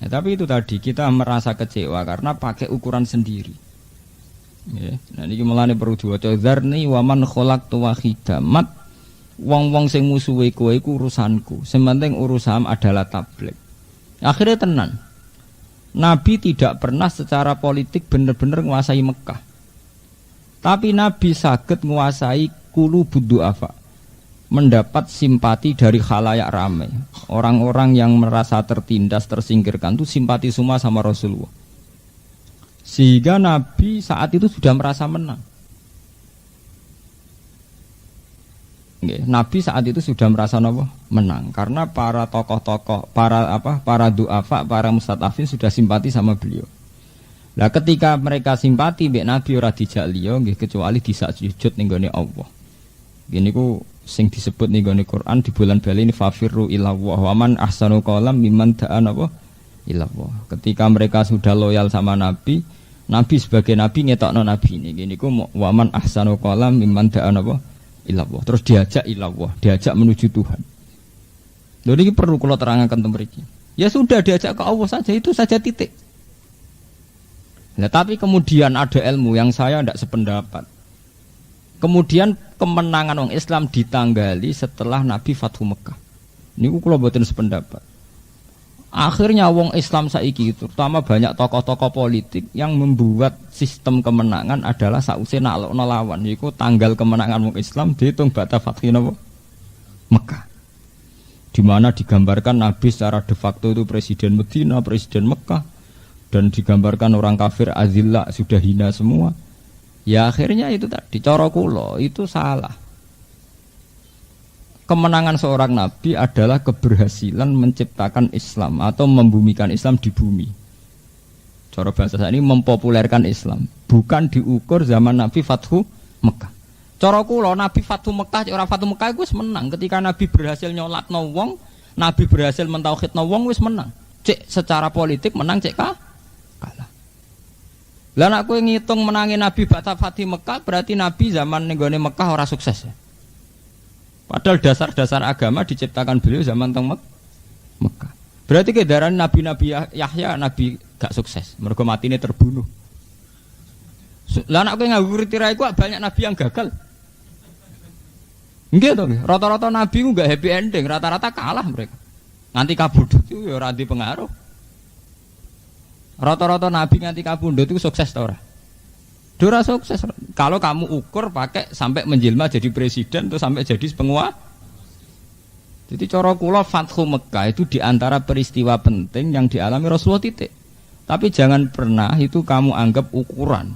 Ya, tapi itu tadi kita merasa kecewa karena pakai ukuran sendiri. Ya, nah ini mulane perlu diwaca dzarni wa man khalaqtu wahida. Mat wong-wong sing musuhe kowe iku urusanku. Sementing urusan adalah tabligh. Akhirnya tenan. Nabi tidak pernah secara politik benar-benar menguasai Mekah. Tapi Nabi saged menguasai qulubud du'afa. Mendapat simpati dari khalayak ramai. Orang-orang yang merasa tertindas, tersingkirkan itu simpati semua sama Rasulullah. Sehingga Nabi saat itu sudah merasa menang. Nabi saat itu sudah merasa menang karena para tokoh-tokoh, para du'afa, para mustadafin sudah simpati sama beliau. Lah ketika mereka simpati mbek Nabi ora dijak liya nggih kecuali disak sujud ning gone Allah. Gini ku sing disebut ning gone Quran di bulan Bali ini fafirru ilallah wa man ahsanu qalam mimman da'a ilallah. Ketika mereka sudah loyal sama Nabi, Nabi sebagai Nabi ngetokno Nabi ini. Gini ku wa man ahsanu qalam mimman da'a ilallah. Terus diajak ilallah, diajak menuju Tuhan. Lho ini perlu kula terangaken teng mriki. Ya sudah diajak ke Allah saja, itu saja titik. Nah, tapi kemudian ada ilmu yang saya tidak sependapat. Kemudian kemenangan orang Islam ditanggali setelah Nabi Fathu Mekah. Ini kula mboten sependapat. Akhirnya wong Islam saiki itu, terutama banyak tokoh-tokoh politik yang membuat sistem kemenangan adalah sausé nalokno lawan. Iku tanggal kemenangan wong Islam dihitung bata Fathu Mekah. Di mana digambarkan Nabi secara de facto itu presiden Medina, presiden Mekah. Dan digambarkan orang kafir azillah sudah hina semua. Ya akhirnya itu tadi cara kula itu salah. Kemenangan seorang nabi adalah keberhasilan menciptakan Islam atau membumikan Islam di bumi. Cara bahasa saya ini mempopulerkan Islam, bukan diukur zaman Nabi Fathu Mekah. Cara kula Nabi Fathu Mekah ora Fathu Mekah wis menang ketika Nabi berhasil nyolatno wong, Nabi berhasil mentauhidno wong wis menang. Cek secara politik menang cek kalah. Lah nek kowe ngitung menangi Nabi bata Fathu Mekah berarti Nabi zaman nenggone Mekah ora sukses ya. Padahal dasar-dasar agama diciptakan beliau zaman teng Mekah. Berarti kedaran Nabi-Nabi Yahya Nabi gak sukses, mergo matine terbunuh. Lah nek kowe nganggo tirai ku banyak Nabi yang gagal. Nggih to, rata-rata Nabi ku gak happy ending, rata-rata kalah mereka. Nganti kabudut itu ya ora pengaruh. Rata-rata Nabi nganti kabundut itu sukses ta ora? Ora sukses. Kalau kamu ukur pakai sampai menjelma jadi presiden atau sampai jadi penguasa. Jadi cara kula Fathu Mekah itu diantara peristiwa penting yang dialami Rasulullah titik. Tapi jangan pernah itu kamu anggap ukuran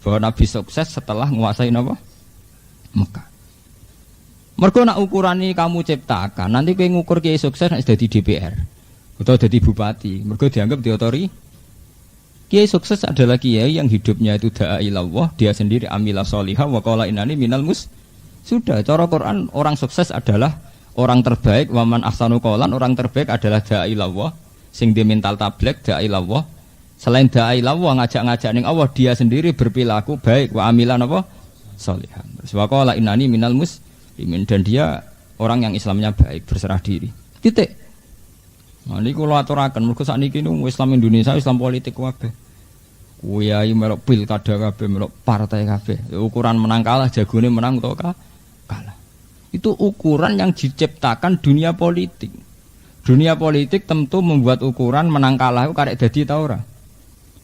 bahwa Nabi sukses setelah menguasai apa? Mekah. Mergo nak ukuran ini kamu ciptakan, nanti kowe ngukur kiai sukses nek dadi DPR atau dadi bupati, mergo dianggap diotori. Kiai sukses adalah kiai yang hidupnya itu da'a ilallah, dia sendiri amila sholihah wa qala innani minal sudah, cara Quran orang sukses adalah orang terbaik, waman ahsanu qolan, orang terbaik adalah da'a ilallah, sing di mental tabligh da'a ilallah. Selain da'a ilallah ngajak-ngajak ning Allah, dia sendiri berperilaku baik wa amilan apa? Sholihah. Wa qala innani minal muslimin, dan dia orang yang Islamnya baik, berserah diri. Titik. Nah, ini kalau aturakan, mereka saat ini Islam Indonesia, Islam politik kabeh. Kuyai melok pilkada kabeh, melok partai kabeh. Ukuran menang kalah, jagone menang atau kalah. Itu ukuran yang diciptakan dunia politik. Dunia politik tentu membuat ukuran menang kalah itu karek dadi ta ora.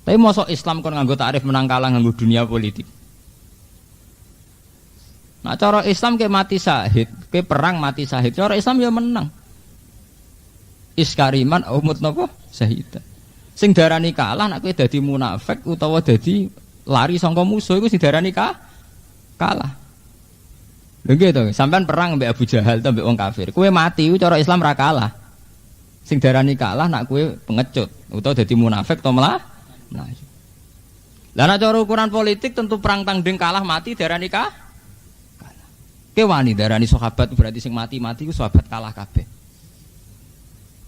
Tapi mosok Islam kon nganggo takrif menang kalah nganggo dunia politik. Nah cara Islam ke mati syahid, ke perang mati syahid. Cara Islam ya menang. Iskariman umut napa syahidan. Sing darani kalah nek kowe dadi munafik utawa dadi lari saka musuh iku sing darani kalah. Lha nggih to, sampean perang mbek Abu Jahal to mbek wong kafir. Kowe mati iku cara Islam ra kalah. Sing darani kalah nek kowe pengecut utawa dadi munafik to malah. Nah. Lah nek cara ukuran politik tentu perang tanding kalah mati darani kalah. Kowe wani darani sahabat berarti sing mati-mati iku sahabat kalah kabeh.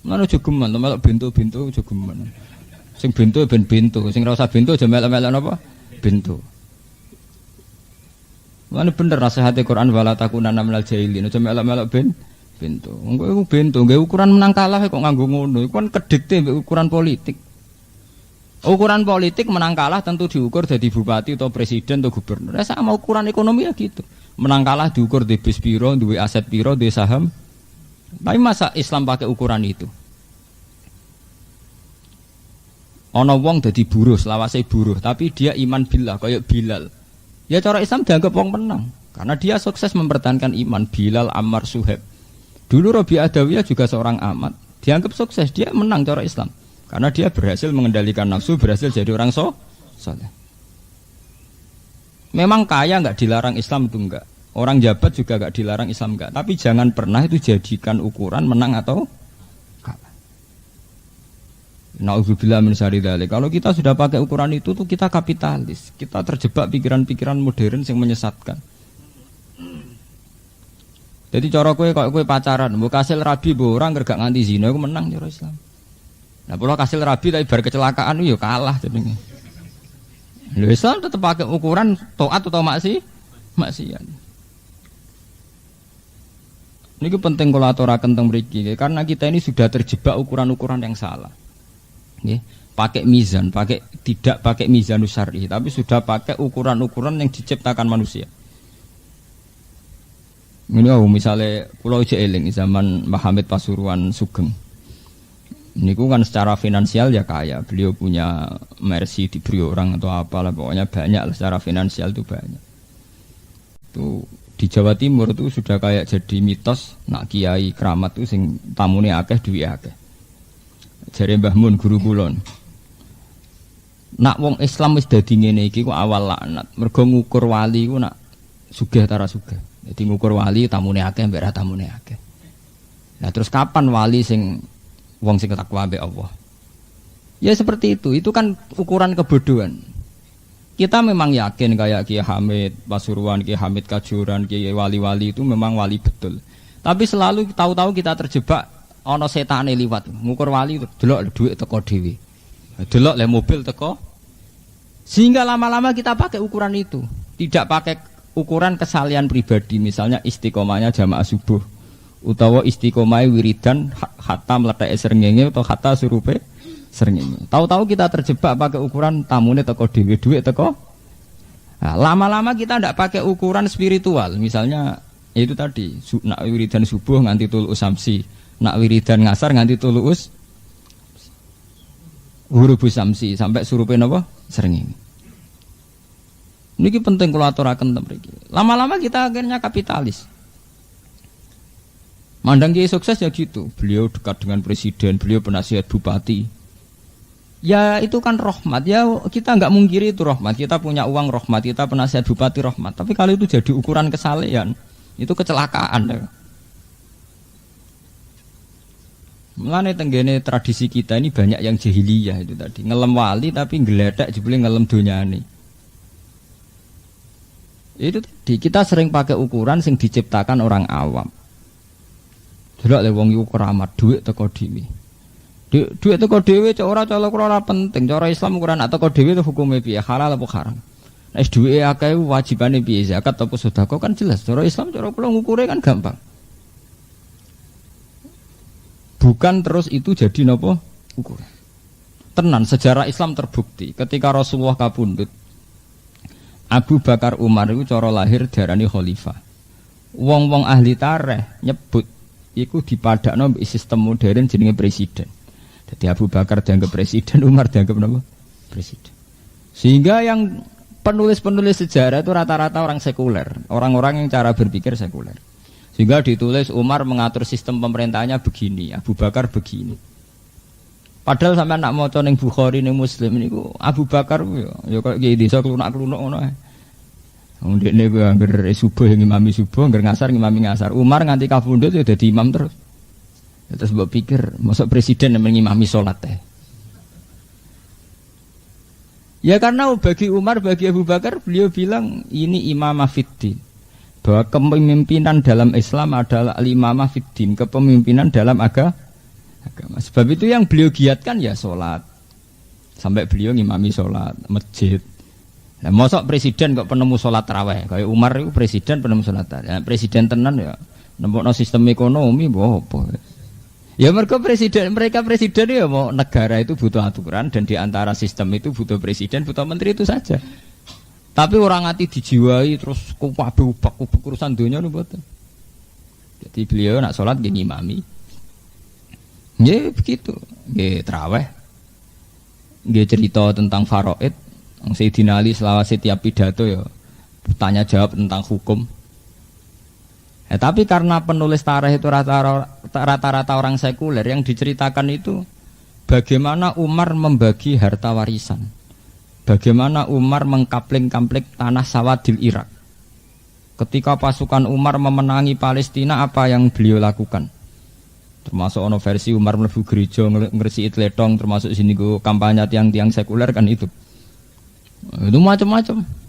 Mana jogeman, melok bintu-bintu jogeman. Sing bintu ben bintu, sing ora usah bintu aja melok-melok napa? Bintu. Mana bener nasihat Quran wala takunanna minal jahilin, aja melok-melok bintu. Engko iku bintu, nggih ukuran menang kalah kok nganggo ngono. Iku kan kedhikte mbek ukuran politik. Ukuran politik menang kalah tentu diukur jadi bupati atau presiden atau gubernur. Ya sama ukuran ekonomi ya gitu. Menang kalah diukur di bis piro, duwe aset piro, duwe saham. Tapi masa Islam pakai ukuran itu? Ana wong dadi buruh, selawase buruh, tapi dia iman billah kaya Bilal. Ya cara Islam dianggap wong menang karena dia sukses mempertahankan iman. Bilal, Ammar, Suhaib. Dulu Rabi Adawiyah juga seorang amat, dianggap sukses, dia menang cara Islam. Karena dia berhasil mengendalikan nafsu, berhasil jadi orang soleh. Memang kaya nggak dilarang Islam itu enggak. Orang jabat juga nggak dilarang Islam enggak. Tapi jangan pernah itu jadikan ukuran menang atau kalah. Nauzubillah min syarri dzalik. Kalau kita sudah pakai ukuran itu tuh kita kapitalis. Kita terjebak pikiran-pikiran modern yang menyesatkan. Jadi cara kowe kok kowe pacaran, mbok kasil rabi mbok ora gak nganti zina iku menang cara Islam. Nah, kalau kasil rabi tapi bar kecelakaan yo kalah jenenge. Lho Islam tetep pakai ukuran taat atau maksiat. Ini penting kalau aturaken teng mriki karena kita ini sudah terjebak ukuran-ukuran yang salah. Nggih, pakai mizan, tidak pakai mizanus syar'i, tapi sudah pakai ukuran-ukuran yang diciptakan manusia. Ini misalnya Pulau Jeeling zaman Muhammad Pasuruan Sugeng. Ini kan secara finansial ya kaya, beliau punya Mercy diberi orang atau apalah, pokoknya banyak lah, secara finansial itu banyak. Itu di Jawa Timur itu sudah kayak jadi mitos nak kiai keramat itu sing tamune akeh duwe akeh. Jare Mbah Mun guru kula. Nak wong Islam wis dadi ngene iki ku awal laknat. Mergo ngukur wali ku nak sugih ta ora sugih. Dadi ngukur wali tamune akeh mbek ra tamune akeh. Nah terus kapan wali sing wong sing takwa mbek Allah? Ya seperti itu. Itu kan ukuran kebodohan. Kita memang yakin kayak Kiai Hamid Pasuruan, Kiai Hamid Kajuran, Kiai wali-wali itu memang wali betul. Tapi selalu tahu-tahu kita terjebak ana setane liwat. Ngukur wali delok dhuwit teko dhewe. Delok le mobil teko. Sehingga lama-lama kita pakai ukuran itu. Tidak pakai ukuran kesalian pribadi, misalnya istiqomahnya jamaah subuh utawa istiqomah wiridan hatta mletheke srengenge utawa hatta surupe srengenge. Tahu-tahu kita terjebak pakai ukuran tamune teko dhewe dhuwit teko. Nah, lama-lama kita tidak pakai ukuran spiritual, misalnya itu tadi nak wiridan subuh nganti tulus samsi, nak wiridan ngasar nganti tulus hurufus samsi sampai surupe napa srengenge. Ini penting kalau aturaken mriki. Lama-lama kita akhirnya kapitalis. Mandang kiai sukses ya gitu. Beliau dekat dengan presiden, beliau penasihat bupati. Ya itu kan rahmat. Ya kita nggak mungkiri itu rahmat. Kita punya uang rahmat, kita penasihat bupati rahmat. Tapi kalau itu jadi ukuran kesalehan, itu kecelakaan. Ya. Mulane tenggene tradisi kita ini banyak yang jahiliyah itu tadi. Ngelem wali tapi ngeledak jebule ngelem donyane. Itu tadi kita sering pakai ukuran sing diciptakan orang awam. Delok le wong iku keramat dhuwit teko dhewe. Dhuwit teko dhewe cek ora colok ora penting. Cara Islam ukuran teko dhewe itu hukume piye? Halal apa haram? Nek dhuwite akeh wajibane piye? Zakat apa sedekah kan jelas. Cara Islam cara kula ngukure kan gampang. Bukan terus itu jadi napa ukuran. Tenan sejarah Islam terbukti ketika Rasulullah kapundhut Abu Bakar Umar itu cara lahir diarani khalifah. Wong-wong ahli tarikh nyebut iku dipadakno mbek sistem modern jenenge presiden. Jadi Abu Bakar dianggap presiden, Umar dianggap napa? presiden. Sehingga yang penulis-penulis sejarah itu rata-rata orang sekuler, orang-orang yang cara berpikir sekuler. Sehingga ditulis Umar mengatur sistem pemerintahnya begini, Abu Bakar begini. Padahal sampai nak maca ning Bukhari ning Muslim niku Abu Bakar ya kok iki desa klunak-klunuk ngono ae. Wong dekne ku anggere subuh ngimami subuh, anggere ngasar ngimami ngasar. Umar nganti kapundhut ya dadi imam terus. Terus mbok pikir, mosok presiden yang ngimami salat teh. Ya karena bagi Umar, bagi Abu Bakar, beliau bilang ini imamah fiddin. Bahwa kepemimpinan dalam Islam adalah imamah fiddin, kepemimpinan dalam agama. Sebab itu yang beliau giatkan ya sholat. Sampai beliau ngimami sholat, masjid. Nah, mosok presiden kok penemu sholat tarawih. Kayak Umar itu presiden penemu sholat tarawih. Ya, presiden tenan ya, nembokno sistem ekonomi, apa. Ya mereka presiden ya mau negara itu butuh aturan dan diantara sistem itu butuh presiden, butuh menteri itu saja. Tapi orang hati dijiwai terus ubak urusan dunia nih buat. Jadi beliau nak sholat gini imami. Ya begitu, ya terawih, ya cerita tentang faraid. Sayyidina Ali selawat setiap pidato ya tanya jawab tentang hukum. Tapi karena penulis tarikh itu rata-rata orang sekuler, yang diceritakan itu bagaimana Umar membagi harta warisan, bagaimana Umar mengkapling-kapling tanah sawah di Irak. Ketika pasukan Umar memenangi Palestina, apa yang beliau lakukan? Termasuk ono versi Umar mlebu gereja ngresiki tletong, termasuk sini go kampanye tiang-tiang sekuler kan itu macam-macam.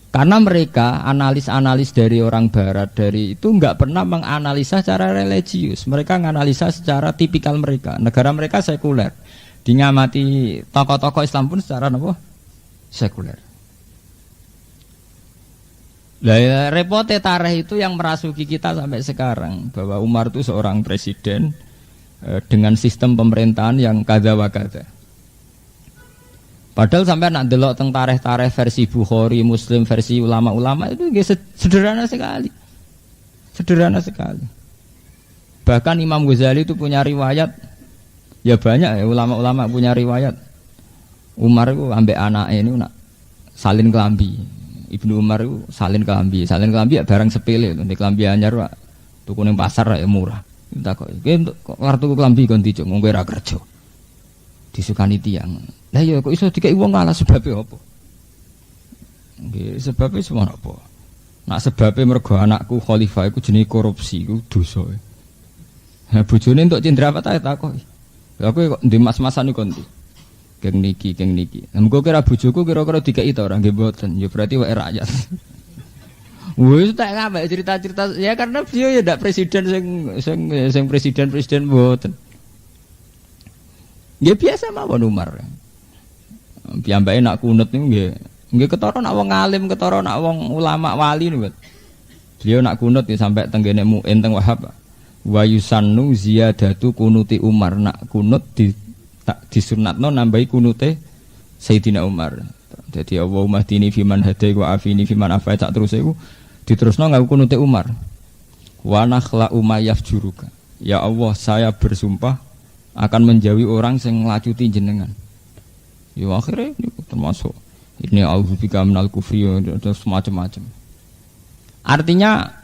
Karena mereka analis-analis dari orang barat dari itu enggak pernah menganalisa secara religius. Mereka menganalisa secara tipikal mereka. Negara mereka sekuler. Dingamati tokoh-tokoh Islam pun secara apa? Sekuler. Lah repotnya tarikh itu yang merasuki kita sampai sekarang bahwa Umar itu seorang presiden dengan sistem pemerintahan yang kada wa kada. Padahal sampai nak delok teng tarikh-tarikh versi Bukhari, Muslim, versi ulama-ulama itu sederhana sekali. Sederhana sekali. Bahkan Imam Ghazali itu punya riwayat, ya banyak ya ulama-ulama punya riwayat. Umar itu ambek anaknya ini nak salin kelambi. Ibnu Umar itu salin kelambi ya barang sepele, nek kelambi anyar Pak. Tuku ning pasar ya murah. Tak kok iki kok tuku kelambi kon dicuk wong kowe ora kerja. Disukani tiyang. Lah ya kok iso dikeki wong ngalah sebabnya apa? Nggih, sebabnya semua apa? Nak sebabnya mergo anakku khalifah iku jenenge korupsi iku dosa. Ha bojone entuk cindra apa ta takoki. Lah kowe kok ndek mas-masan iku ndi? Geng niki. Muga kira bojoku kira-kira dikeki ta ora nggih mboten. Ya berarti wae rakyat. Wis tak ngambek cerita-cerita ya karena beliau ya ndak presiden sing presiden mboten. Ya biasa mawon Umar. Piyambake nak kunut niku nggih ketara nak wong alim, ketara nak wong ulama wali niku. Beliau nak kunut ya sampai tenggene Mu'in teng Wahab. Wa yusannu ziyadatu kunuti Umar, nak kunut disunatno nambahi kunute Sayyidina Umar. Jadi Allahumma hdini fiman hadai wa afini fiman afai sak terus iku diterusno nganggo kunute Umar. Wa nakhla umayyaf juruka. Ya Allah, saya bersumpah akan menjauhi orang yang ngelacuti jenengan. Ya akhirnya ini termasuk ini a'udzubika minal kufri terus macam-macam. Artinya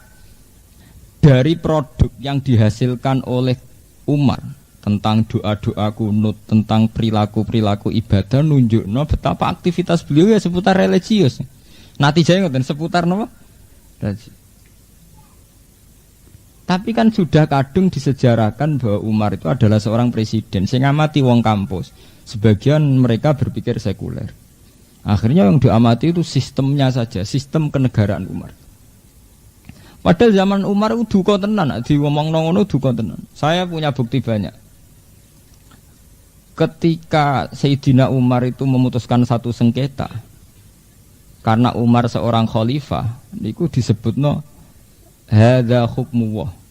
dari produk yang dihasilkan oleh Umar tentang doa-doa kunut, tentang perilaku-perilaku ibadah nunjukno betapa aktivitas beliau ya seputar religius. Natijanya ngoten seputar napa? Tapi kan sudah kadung disejarahkan bahwa Umar itu adalah seorang presiden sing ngamati wong kampus. Sebagian mereka berpikir sekuler. Akhirnya yang diamati itu sistemnya saja, sistem kenegaraan Umar. Padahal zaman Umar itu duka tenan, diomongno ngono duka tenan. Saya punya bukti banyak. Ketika Sayyidina Umar itu memutuskan satu sengketa karena Umar seorang khalifah, niku disebutno hadza hukmuwah.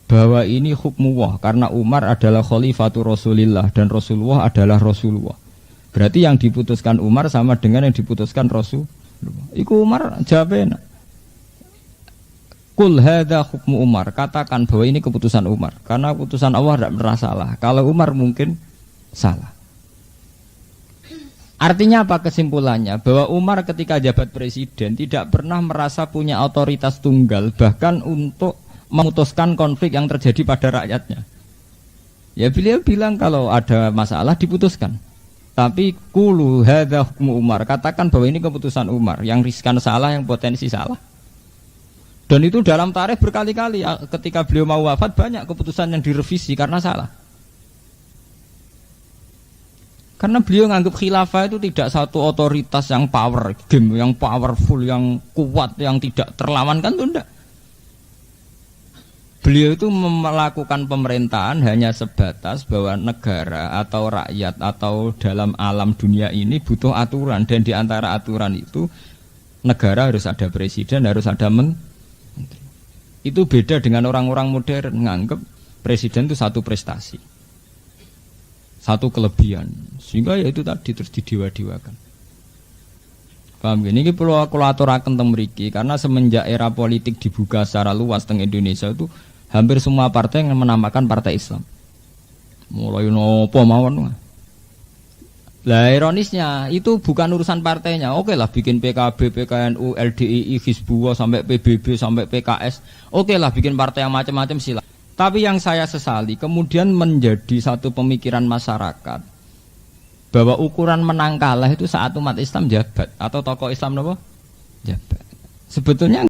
Bahwa ini hukmuwah karena Umar adalah khalifatul Rasulillah dan Rasulullah adalah Rasulullah. Berarti yang diputuskan Umar sama dengan yang diputuskan Rasulullah. Iku Umar jawabnya Kul hadza hukmu Umar, katakan bahwa ini keputusan Umar karena keputusan Allah tidak pernah salah. Kalau Umar mungkin salah. Artinya apa kesimpulannya? Bahwa Umar ketika jabat presiden tidak pernah merasa punya otoritas tunggal bahkan untuk memutuskan konflik yang terjadi pada rakyatnya. Ya beliau bilang kalau ada masalah diputuskan. Tapi kulu hadza hukmu Umar, katakan bahwa ini keputusan Umar, yang riskan salah, yang potensi salah. Dan itu dalam tarikh berkali-kali ketika beliau mau wafat banyak keputusan yang direvisi karena salah. Karena beliau menganggap khilafah itu tidak satu otoritas yang power game, yang powerful, yang kuat, yang tidak terlawankan, itu enggak. Beliau itu melakukan pemerintahan hanya sebatas bahwa negara atau rakyat atau dalam alam dunia ini butuh aturan, dan di antara aturan itu negara harus ada presiden, harus ada menteri. Itu beda dengan orang-orang modern menganggap presiden itu satu prestasi, satu kelebihan, sehingga ya itu tadi terus didewa-dewakan. Paham gini? Ini perlu aku aturaken teng mriki karena semenjak era politik dibuka secara luas teng Indonesia itu hampir semua partai yang menamakan partai Islam. Mulai nopo mawon. Lah ironisnya itu bukan urusan partainya. Oke lah bikin PKB, PKNU, LDII, Hizbullah sampai PBB sampai PKS. Oke lah bikin partai yang macam-macam sila. Tapi yang saya sesali kemudian menjadi satu pemikiran masyarakat bahwa ukuran menang kalah itu saat umat Islam jabat atau tokoh Islam apa? Jabat. Sebetulnya